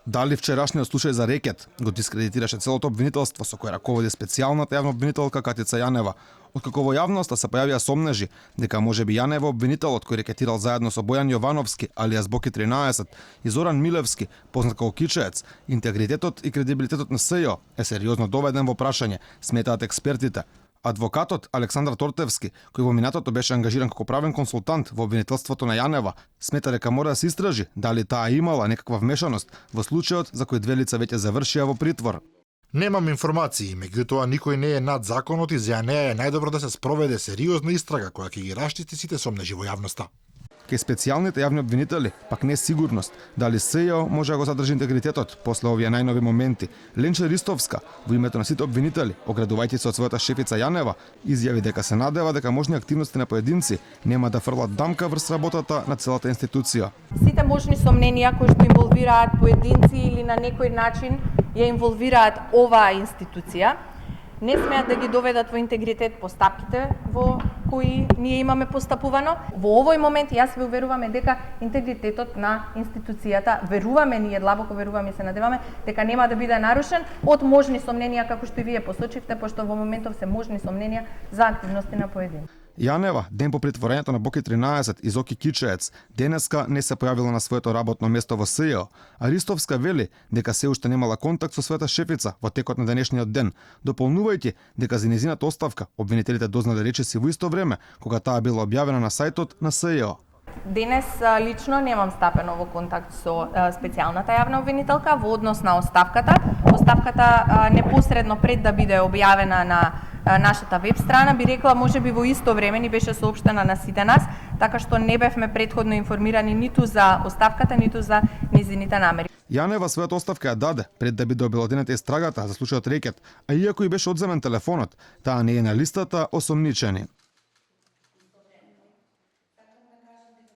Дали вчерашниот случај за рекет го дискредитираше целото обвинителство со кое раководи специјалната јавна обвинителка Катица Јанева, откако во јавноста се појавија сомнежи дека можеби Јанева обвинителот кој рекетирал заедно со Бојан Јовановски, алијас Боки 13, и Зоран Милевски, познат како Кичеец, интегритетот и кредибилитетот на СЈО е сериозно доведен во прашање, сметаат експертите. Адвокатот Александар Тортевски, кој во минатото беше ангажиран како правен консултант во обвинителството на Јанева, смета дека мора да се истражи дали таа имала некаква вмешаност во случајот за кој две лица веќе завршија во притвор. Немам информации, меѓутоа никој не е над законот и за неа е најдобро да се спроведе сериозна истрага која ќе ги раштити сите сомнежи во јавноста. Кај специјалните јавни обвинители пак не е сигурност дали СЈО може да го задржи интегритетот после овие најнови моменти. Ленче Ристовска, во името на сите обвинители, оградувајќи се од својата шефица Јанева, изјави дека се надева дека можни активности на поединци нема да фрлат дамка врз работата на целата институција. Сите можни сомненија кои што инволвираат поединци или на некој начин ја инволвираат оваа институција, не смеат да ги доведат во интегритет постапките во кои ние имаме постапувано. Во овој момент јас ве уверуваме дека интегритетот на институцијата, веруваме, ние длабоко веруваме и се надеваме дека нема да биде нарушен од можни сомненија како што и вие посочивте, пошто во моментов се можни сомненија за активности на поединци. Јанева, ден по притворењето на Боки 13 и Зоки Кичеец, денеска не се појавила на своето работно место во СЈО, а Ристовска вели дека се уште немала контакт со својата шефица во текот на денешниот ден, дополнувајќи дека за нејзината оставка обвинителите дознале речиси во исто време кога таа била објавена на сајтот на СЈО. Денес лично немам стапено во контакт со специјалната јавна обвинителка во однос на оставката. Оставката непосредно пред да биде објавена на нашата веб страна, би рекла можеби во исто време ни беше соопштена на сите нас, така што не бевме претходно информирани ниту за оставката, ниту за нејзините намери. Јанева својата оставка ја даде пред да биде обелоденета истрагата за случајот рекет, а иако и беше одземен телефонот, таа не е на листата осомничени.